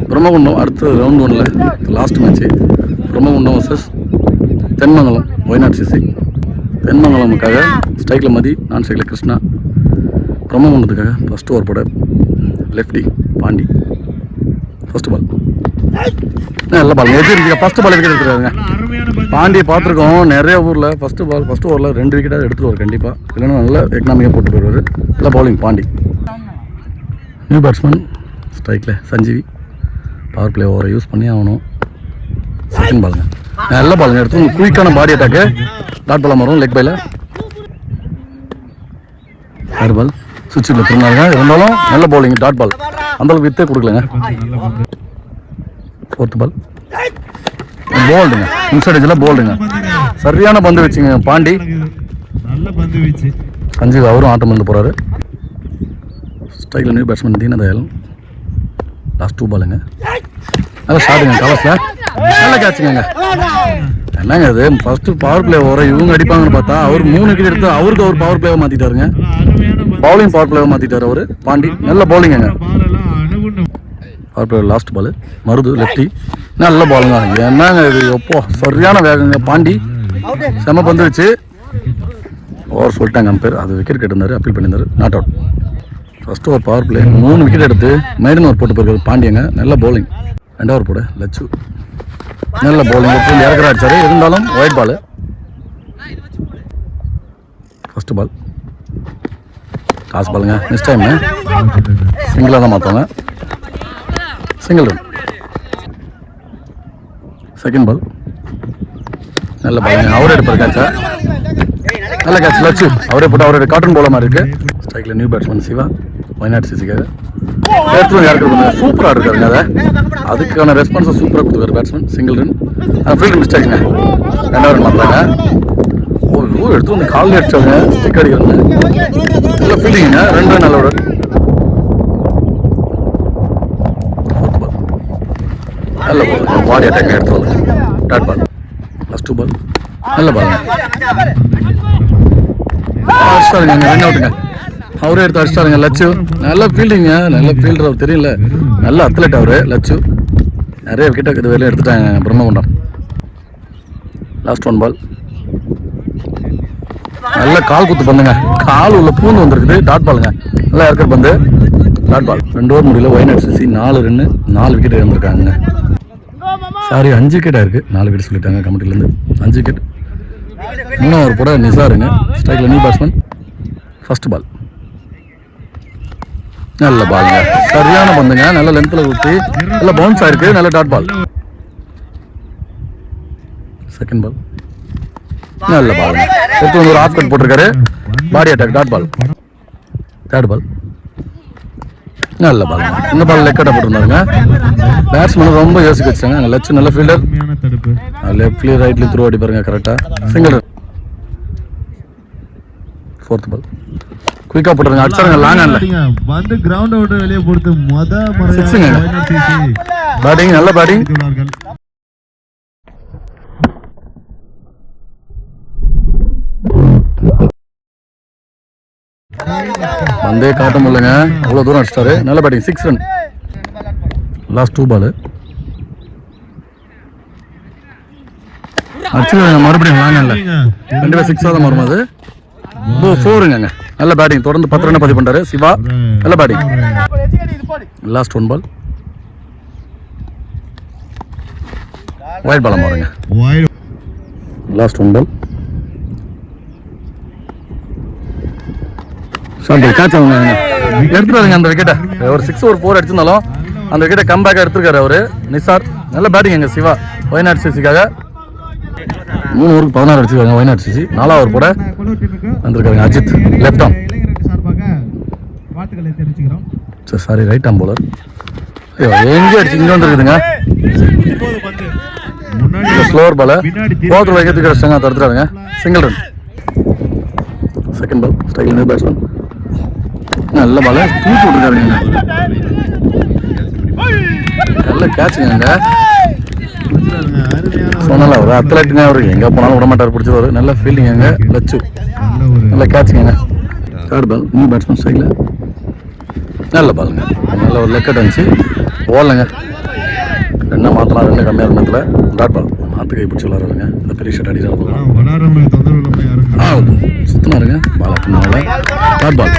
பிரம்மகுண்டம் அடுத்த ரவுண்ட் 1ல் last match Brahmakundam versus Thenmangalam Y Not CC. தென்மங்கலமுக்காக ஸ்ட்ரைக்கில் மதி, நான் ஸ்ட்ரைக்கில் கிருஷ்ணா. பிரம்மகுண்டத்துக்காக ஃபஸ்ட் ஓவர் போட லெஃப்டி பாண்டி. ஃபஸ்ட்டு பால் நல்ல பால் எடுத்துருக்கீங்க. ஃபஸ்ட்டு பால் விக்கெட் எடுத்துருக்காங்க. பாண்டியை பார்த்துருக்கோம் நிறைய ஊரில். ஃபஸ்ட் ஓவரில் 2 விக்கெட்டாக எடுத்துருவார் கண்டிப்பாக. இல்லைன்னா நல்லா எக்கனாமிக்காக போட்டு போயிடுவார். நல்லா பவுலிங் பாண்டி. நியூ பேட்ஸ்மேன் ஸ்ட்ரைக்கில் சஞ்சீவி. பவர் பிளே ஓவரை யூஸ் பண்ணி ஆகணும். செகண்ட் பாலுங்க நல்ல பாலுங்க. எடுத்து குயிக்கான பாடி அட்டாக்கு. டாட் பால் வரும் லெக் பைல. தேர்ட் பால் சுவிட்சில் திருநாங்க. இருந்தாலும் நல்ல பவுலிங். டாட் பால் அந்தளவுக்கு வித்தே கொடுக்கலங்க. ஃபோர்த் பால் போல்டுங்க. இன்சைட் எஜ்ஜில் போல்டுங்க. சரியான பந்து வச்சுங்க பாண்டி. சஞ்சீவ் அவரும் ஆட்டம் வந்து போகிறாரு. ஸ்ட்ரைக்கில் நியூ பேட்ஸ்மேன் தீனதயாள். லாஸ்ட் 2 பாலுங்க. நல்லா ஷாட்டுங்க கலர்ஸில். நல்ல கேட்சுங்க. என்னங்க அது ஃபஸ்ட்டு பவர் பிளே ஓவரை இவங்க அடிப்பாங்கன்னு பார்த்தா அவர் 3 விக்கெட் எடுத்து அவருக்கு அவர் பவர் பிளேவை மாற்றிட்டாருங்க. பவுலிங் பவர் பிளேவை மாற்றிட்டார் அவர் பாண்டி. நல்ல பவுலிங்க. Power play last ball Marudhu lefty. நல்ல பாலுங்க. என்னங்க இது எப்போ சரியான வேகங்க பாண்டி. செம பந்து வச்சு ஓவர் சொல்லிட்டாங்க அம்பேர். அது விக்கெட் கேட்டிருந்தாரு, அப்பீல் பண்ணியிருந்தாரு. Not out. First over power play 3 wicket எடுத்து மெய்டன் ஓவர் போட்டு போயிருக்காரு பாண்டியங்க. நல்ல பவுலிங். 2 ஓவர் போட லட்சு. நல்ல பவுலிங் இறக்குற அடிச்சாரு. இருந்தாலும் ஒயிட் பால். ஃபஸ்ட்டு பால் டாஸ் பாலுங்க. நெக்ஸ்ட் டைம் சிங்கிளாக தான் மாற்றுவாங்க. Single run. செகண்ட் பால் நல்ல பாலுங்க. அவரே எடுப்பார் கேட்சா. நல்ல கேட்ச் லட்சு. அவரே போட்டு அவரோட காட்டன் போல மாதிரி இருக்கு. ஸ்ட்ரைக்கில் new batsman Siva Y Not சிசிக்காக. Batsman யாருக்கு சூப்பராக இருக்காருங்க. அதை அதுக்கான ரெஸ்பான்ஸை சூப்பராக கொடுத்துருக்காரு பேட்ஸ்மேன். Single run. ஃபீல்டு மிஸ்டேக்குங்க. 2வது ரன் மாற்றாங்க. ஓ எடுத்து வந்து காலில் அடிச்சாங்க. ஸ்டிக் அடிக்கிறாங்க. நல்ல ஃபீல்டிங்க. 2 ரன் நல்ல விட. நல்ல பால் பாடி அட்டாக் எடுத்து வந்து டாட் பால். லாஸ்ட் 2 பால் நல்ல பாலுங்க. அடிச்சாருங்க. ரன் அவுட்டுங்க. அவரே எடுத்து அடிச்சாருங்க லட்சு. நல்ல ஃபீல்டிங்க. நல்ல ஃபீல்டர் அவர் தெரியல. நல்ல அத்லெட் அவரு லட்சு. நிறைய விக்கெட்டை இது வெளியே எடுத்துட்டாங்க பிரம்மகுண்டம். லாஸ்ட் 1 பால் நல்ல கால் குத்து பந்துங்க. கால் உள்ள பூந்து வந்துருக்குது. டாட் பாலுங்க. நல்லா இருக்கிற பந்து டாட் பால். 2 ஓவர் முடியல. Y Not CC 4 run 4 wicket இழந்திருக்காங்க. Sorry 5 விக்கெட்டாக இருக்குது. 4 விக்கெட் சொல்லிட்டாங்க கமிட்டிலேருந்து. 5 விக்கெட். 3வது ஓவர் போட நிசாருங்க. ஸ்ட்ரைக்கில் நியூ பேட்ஸ்மேன். ஃபஸ்ட் பால் நல்ல பாலுங்க. சரியான பந்துங்க. நல்ல லென்த்தில் ஊற்றி நல்ல பவுன்ஸ் ஆயிருக்கு. நல்ல டாட் பால். செகண்ட் பால் நல்ல பாலுங்க. எடுத்து வந்து ஒரு ஆஃப் கட் போட்டிருக்காரு. Body attack dot ball. Third ball நல்ல பாலுங்க. இந்த பால் லெக் கட்டை போட்டிருந்தாருங்க. பேட்ஸ்மேன் ரொம்ப யோசிக்க வச்சாங்க. லட்சு நல்ல ஃபீல்டர். லெஃப்ட்லேயும் ரைட்லேயும் த்ரூ அடி பாருங்க கரெக்டாக. Single run. ஃபோர்த் பால் குயிக்கா போட்டுருங்க. அடிச்சாருங்க லாங் ஆன்ல. வந்து கிரவுண்ட் அவுட் வெளியே போட்டு பேட்டிங் நல்ல பேட்டிங். வந்தே காட்ட முடியலங்க. அவ்வளோ தூரம் அடிச்சிட்டாரு. நல்ல பேட்டிங். 6 ரன். லாஸ்ட் 2 பால் அடிச்சுருங்க. மறுபடியும் லாங் ஆன்ல. கண்டிப்பாக 6 தான் வரும். அது 4ங்க. நல்ல பேட்டிங். தொடர்ந்து 10 ரன் பதிவு பண்றாரு சிவா. நல்ல பேட்டிங். லாஸ்ட் 1 பால் ஒயிட் பால் மாறுங்க. லாஸ்ட் 1 பால் சாம்பிள் கேட்ச் அவங்க எடுத்துருவாருங்க அந்த விக்கெட்டை. ஒரு 6 ஓவர் 4 அடிச்சிருந்தாலும் அந்த விக்கெட்டை கம்பேக்காக எடுத்துருக்காரு அவரு நிசார். நல்ல பேட்டிங் எங்க சிவா ஒய்நாட் சிசிக்காக. 3 ஓவருக்கு 16 அடிச்சிருக்காங்க ஒய்நாட் சிசி. 4வது ஓவர் போட வந்திருக்காருங்க Ajith. Left arm. Sorry right ஆம் போலர். எங்கே அடிச்சு இங்கே வந்துருக்குதுங்க. ஸ்லோவர் பால போத்துல வைக்கிறதுக்கு அடிச்சாங்க. தடுத்துறாருங்க. Single run. Second ball style new batsman. நல்ல பால தூக்கி விட்டுருக்காருங்க. நல்ல கேட்சுங்க. சொன்னால ஒரு அத்லெட்டுங்க. அவரு எங்கே போனாலும் விட மாட்டார். பிடிச்சவர். நல்ல ஃபீல்டிங் அங்கே லட்சு. நல்ல கேட்சுங்க. தேர்ட் பால் நியூ பேட்ஸ்மேன் ஸ்டைலில் நல்ல பாலுங்க. நல்ல ஒரு லெக்கட் இருந்துச்சு. போடலைங்க. ரெண்டு மாற்றலாம், ரெண்டு கம்மியாக நேரத்தில் டாட் பால் மாற்று கை பிடிச்சி விளாட்றாருங்க. இந்த பெரிய ஷர்ட் அடிச்சு விளாடுறவங்களுக்கு தொந்தரவு இல்லாம யாரும் சுத்தினாருங்க. பால் அட்டுனால டாட் பால்.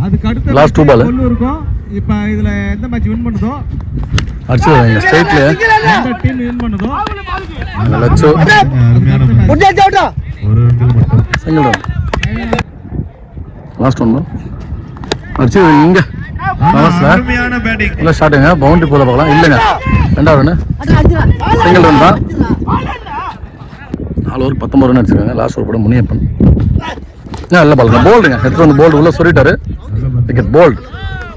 அதுக்கு அடுத்து லாஸ்ட் 2 பால் இருக்கும். இப்போ இதுல எந்த மேட்ச் வின் பண்ணுதோ அடிச்சுடுவாங்க ஸ்ட்ரைட்லேயே. எந்த டீம் வின் பண்ணுதோ லட்சு அருமையான match. ஒரு ரன்கள் மட்டும். Single run. லாஸ்ட் 1 பால் அடிச்சு இங்கே அருமையான பேட்டிங். இல்லை ஷாட்டுங்க. பவுண்டரி போல பார்க்கலாம். இல்லைங்க, ரெண்டாவது ரன் சிங்கிள் ரன் தான். 4 ஓவர் 19 ரன் அடிச்சிருக்காங்க. லாஸ்ட் ஓவர் கூட முனியப்பன். நல்ல பாலுங்க. போல்டுங்க எடுத்து வந்து போல்டு உள்ள சொல்லிட்டாரு. Wicket bowled.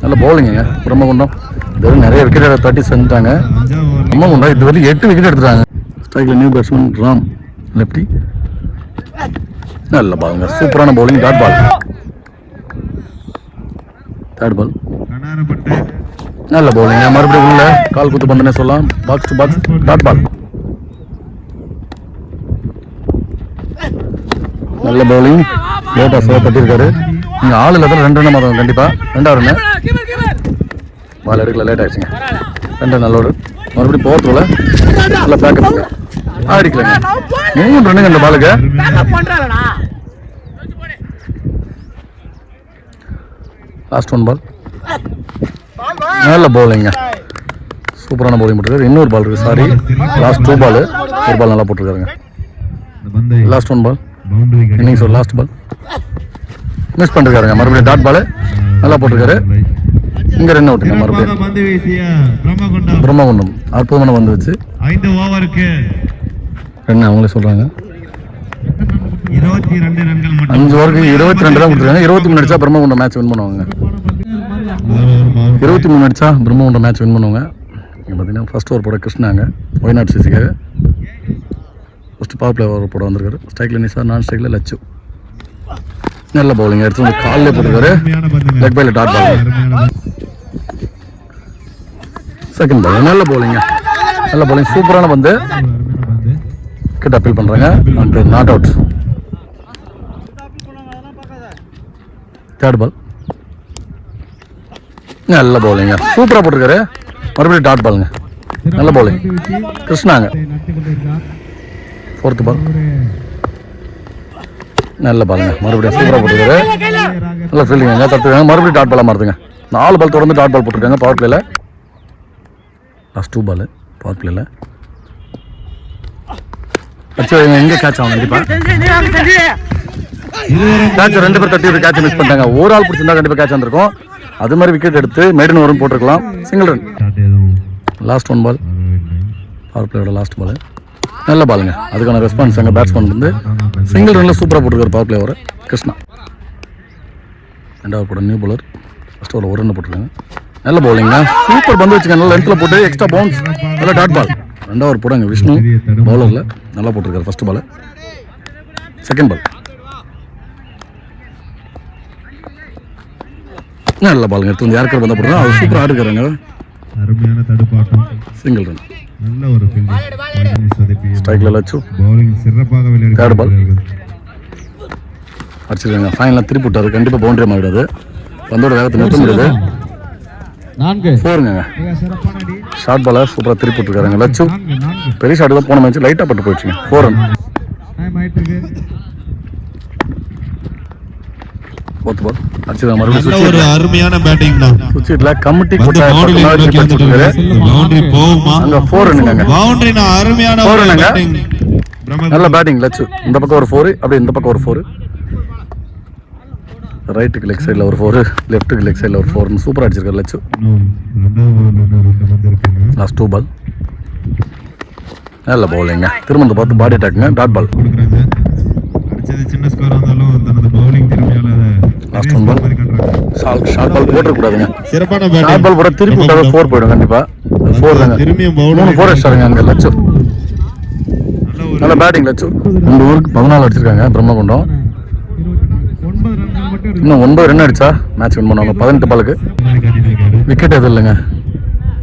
நல்ல பவுலிங்க பிரம்மகுண்டம். இது வரைக்கும் நிறைய விக்கெட் தட்டி செஞ்சுட்டாங்க. பிரம்மகுண்டம் இது வரைக்கும் 8 விக்கெட் எடுத்துட்டாங்க. ஸ்ட்ரைக்கில் நியூ பேட்ஸ்மேன் ராம் லெப்டி. நல்ல பாலுங்க. சூப்பரான பவுலிங். Dot ball. தேர்ட் பால் கனாரப்பட்டு நல்ல பவுலிங்க. மறுபடியும் உள்ள கால் குத்து பந்தனே சொல்லலாம். Box to box dot ball. நல்ல பவுலிங். லேட்டாக சேவ் தட்டியிருக்காரு. நீங்கள் ஆள் இல்லாத 2 ரன் மாதம் கண்டிப்பாக. ரெண்டாவது ரன்னு பால் எடுக்கல, லேட் ஆகிடுச்சுங்க. 2 நல்ல ஒரு மறுபடியும் போகிறதுல நல்ல பேக்கப் அடிக்கலைங்க. 3 ரன்னுங்க இந்த பாலுக்கு. லாஸ்ட் 1 பால் நல்ல பவுலிங்க. சூப்பரான பவுலிங் போட்டுருக்காரு. இன்னொரு பால் இருக்குது. சாரி, லாஸ்ட் 2 பால். ஒரு பால் நல்லா போட்டிருக்காருங்க. லாஸ்ட் 1 பால் இன்னிங்ஸ் ஒரு லாஸ்ட் பால் மிஸ் பண்ணிருக்காருங்க. மறுபடியும் டாட் பால் நல்லா போட்டிருக்காரு. இங்கே ரன் அவுட்டுங்க. மறுபடியும் பந்து வீசிய பிரம்மகுண்டம் பிரம்மகுண்டம் அற்புதமான வந்து வச்சு 5 ஓவருக்கு ரன் அவங்களே சொல்கிறாங்க. 22 ரன்கள் மட்டும். 5 ஓவருக்கு 22 தான் கொடுத்துருக்காங்க. 23 அடிச்சா பிரம்மகுண்டம் மேட்ச் வின் பண்ணுவாங்க. 23 அடிச்சா பிரம்மகுண்டம் மேட்ச் வின் பண்ணுவாங்க. இங்கே பார்த்தீங்கன்னா ஃபர்ஸ்ட் ஓவர் போட கிருஷ்ணாங்க Y Not சிசிக்காக. First power play over போட வந்திருக்காரு. ஸ்ட்ரைக்கில் நிசா, நான் ஸ்ட்ரைக்கில் லட்சு. நல்ல பவுலிங் எடுத்து வந்து காலில் போட்டிருக்காரு. Leg பைல dot ball. Second ball நல்ல பவுலிங்க. நல்ல பவுலிங். சூப்பரான பந்து. கிட்ட அப்பீல் பண்ணுறாங்க. And not out. Third ball நல்ல பவுலிங்க. சூப்பராக போட்டிருக்காரு. மறுபடியும் டாட் பாலுங்க. நல்ல பவுலிங் கிருஷ்ணாங்க. ஃபோர்த்து பால் நல்ல பாலுங்க. மறுபடியும் சூப்பராக போட்டிருக்காரு. நல்ல ஃபீல்டிங்க. தட்டுருக்காங்க. மறுபடியும் டாட் பாலாக மாறுதுங்க. 4 பால் தொடர்ந்து டாட் பால் போட்டிருக்காங்க பவர் பிளேயில். லாஸ்ட் 2 பால் பவர் பிளேயில் அச்சு எங்கே கேட்ச் ஆகும். கண்டிப்பாக கேட்ச் 2 பேர் தட்டி கேட்ச் மிஸ் பண்ணிட்டாங்க. ஒரு ஆள் பிடிச்சிருந்தா கண்டிப்பாக கேட்ச் வந்திருக்கும். அது மாதிரி விக்கெட் எடுத்து மேடன் வரும் போட்டிருக்கலாம். Single run. லாஸ்ட் 1 பால் பவர் பிளேயோட லாஸ்ட் பால் நல்ல பாலுங்க. அதுக்கான ரெஸ்பான்ஸ் அங்கே பேட்ஸ்மேன் வந்து சிங்கிள் ரனில் சூப்பராக போட்டிருக்காரு பவர் பிளே ஓவர் கிருஷ்ணா. ரெண்டாவது போட new bowler. First over 1 run போட்டிருக்காங்க. நல்ல பவுலிங்க. சூப்பர் பந்து வச்சுங்க. நல்ல லென்த்தில் போட்டு எக்ஸ்ட்ரா பவுன்ஸ் நல்ல டாட் பால். ரெண்டாவது போடாங்க விஷ்ணு பவுலரில் நல்லா போட்டிருக்காரு. ஃபஸ்ட் பால் செகண்ட் பால் நல்ல பாலுங்க. எடுத்து வந்து யாருக்கார பந்தா போடுறாங்க. அவர் சூப்பராக ஆடுக்கிறாங்க. அருமையான தடுப்பாட்டம். Single run. நல்ல ஒரு ஃபீல்டிங். ஸ்ட்ரைக்கில் லட்சு. பவுலிங் சிறப்பாக விளையாடி. தேர்ட் பால் அடிச்சிருக்காங்க. ஃபைனலாக திருப்பி விட்டாரு. கண்டிப்பாக பவுண்டரி மாறிடாது. பந்தோட வேகத்தை நிறுத்த முடியாது. 4ங்க. ஷார்ட் பாலை சூப்பராக திருப்பி விட்டுருக்காருங்க லட்சு. பெரிய ஷாட் தான் போன மேட்ச் லைட்டாக பட்டு போயிடுச்சுங்க. 4 ரன். ஃபோர்த் பால் அடிச்சிருக்காங்க. மறுபடியும் ஒரு அருமையான பேட்டிங் தான். சுவிட்சில் கமிட்டி பவுண்டரி போகுமா? அங்கே 4 ரன்னுங்க. பவுண்டரி அருமையான 4 ரன்னுங்க. பேட்டிங். நல்ல பேட்டிங் லட்சு. இந்த பக்கம் ஒரு 4 அப்படியே இந்த பக்கம் ஒரு 4. ரைட்டுக்கு லெக் சைடில் ஒரு 4, லெஃப்ட்டுக்கு லெக் சைடில் ஒரு 4 சூப்பராக அடிச்சிருக்காரு லட்சு. லாஸ்ட் 2 பால் நல்ல பவுலிங்க. திரும்ப பார்த்து பாடி அட்டாக்குங்க. Dot ball. சின்ன ஸ்கோர் வந்தாலும் தனது பவுலிங் திறமையால லாஸ்ட் 1 பால் ஷார்ட் பால் போட்டுக்கூடாதுங்க. சிறப்பான ஷார்ட் பேட்டிங். பால் போட திருப்பி விட்டாலும் 4 போயிடும் கண்டிப்பாக. 4 தாங்க. திரும்பியும் 3 4 அடிச்சாருங்க அங்கே லட்சு. நல்ல பேட்டிங் லட்சு. 2 ஓவருக்கு 14 அடிச்சிருக்காங்க பிரம்மகுண்டம். இன்னும் 9 ரன் அடிச்சா மேட்ச் வின் பண்ணுவாங்க. 18 பாலுக்கு விக்கெட் எதுவும் இல்லைங்க.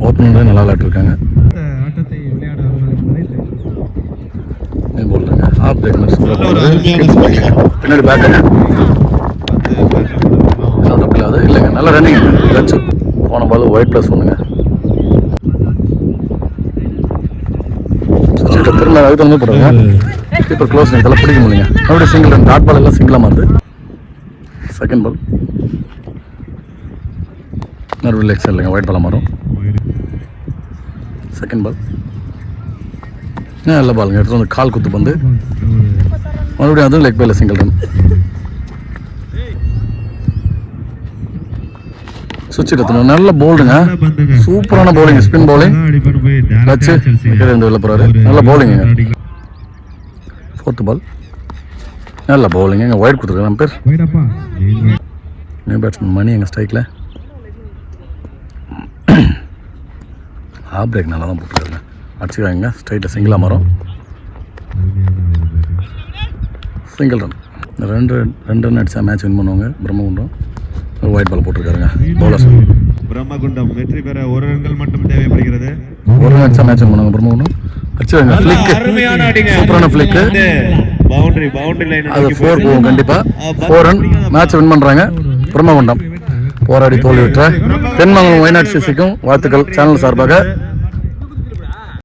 ஓப்பனிங் நல்லா விளையாட்டுருக்காங்க. ஆஃப் பிரேக் பின்னாடி பேக்குங்க. இல்லைங்க நல்ல ரன்னிங் லட்சு. போன பால் ஒயிட் ப்ளஸ் ஒன்றுங்க. இல்லை அதுக்கு தகுந்த மாதிரி போடுறாங்க. கீப்பர் க்ளோஸ் இதெல்லாம் பிடிக்க முடியல. மறுபடியும் சிங்கிள் ரன். டாட் பால் எல்லாம் சிங்கிளாக மாறுது. செகண்ட் பால் மறுபடியும் லெக் சைட் இல்லைங்க, ஒயிட் பாலாக மாறும். செகண்ட் பால் நல்ல பாலுங்க, எடுத்து வந்து கால் குத்து பந்து. மறுபடியும் அதுவும் லெக் பால் சிங்கிள் ரன். சுவிட்ச் எடுத்துணும். நல்ல போல்டுங்க, சூப்பரான பவுலிங், ஸ்பின் பவுலிங் வச்சு வெளில போறாரு. நல்ல பவுலிங்க. ஃபோர்த் பால் நல்ல பவுலிங். எங்கள் ஒயிட் கொடுத்துருக்காரு நம்ம பேர். நியூ பேட்ஸ்மேன் மணி எங்கள் ஸ்ட்ரைக்கில். ஆஃப் பிரேக் நல்லா தான் போட்டுருக்காருங்க. அடிச்சுக்காங்க. ஸ்ட்ரைட்டில் சிங்கிளாக மாறும். Single run. ரெண்டு ரன் அடித்தா மேட்ச் வின் பண்ணுவாங்க Brahmakundam. White ball போட்டிருக்காருங்க bowler. Brahmakundam வெற்றி பெற 1 ரன்கள் மட்டும் தேவைப்படுகிறது. 1 ரன் அடிச்சா மேட்ச் வின் பண்ணுவாங்க பிரம்மகுண்டம். அடிச்சுக்காங்க. ஃபிளிக், சூப்பரான ஃபிளிக். பவுண்டரி லைன் அது 4 போகும் கண்டிப்பாக. 4 ரன் மேட்ச் வின் பண்ணுறாங்க பிரம்மகுண்டம். போராடி தோல்வி விட்ட தென்மங்கலம் ஒய்நாட் சிசிக்கும் வாழ்த்துக்கள் சேனல் சார்பாக.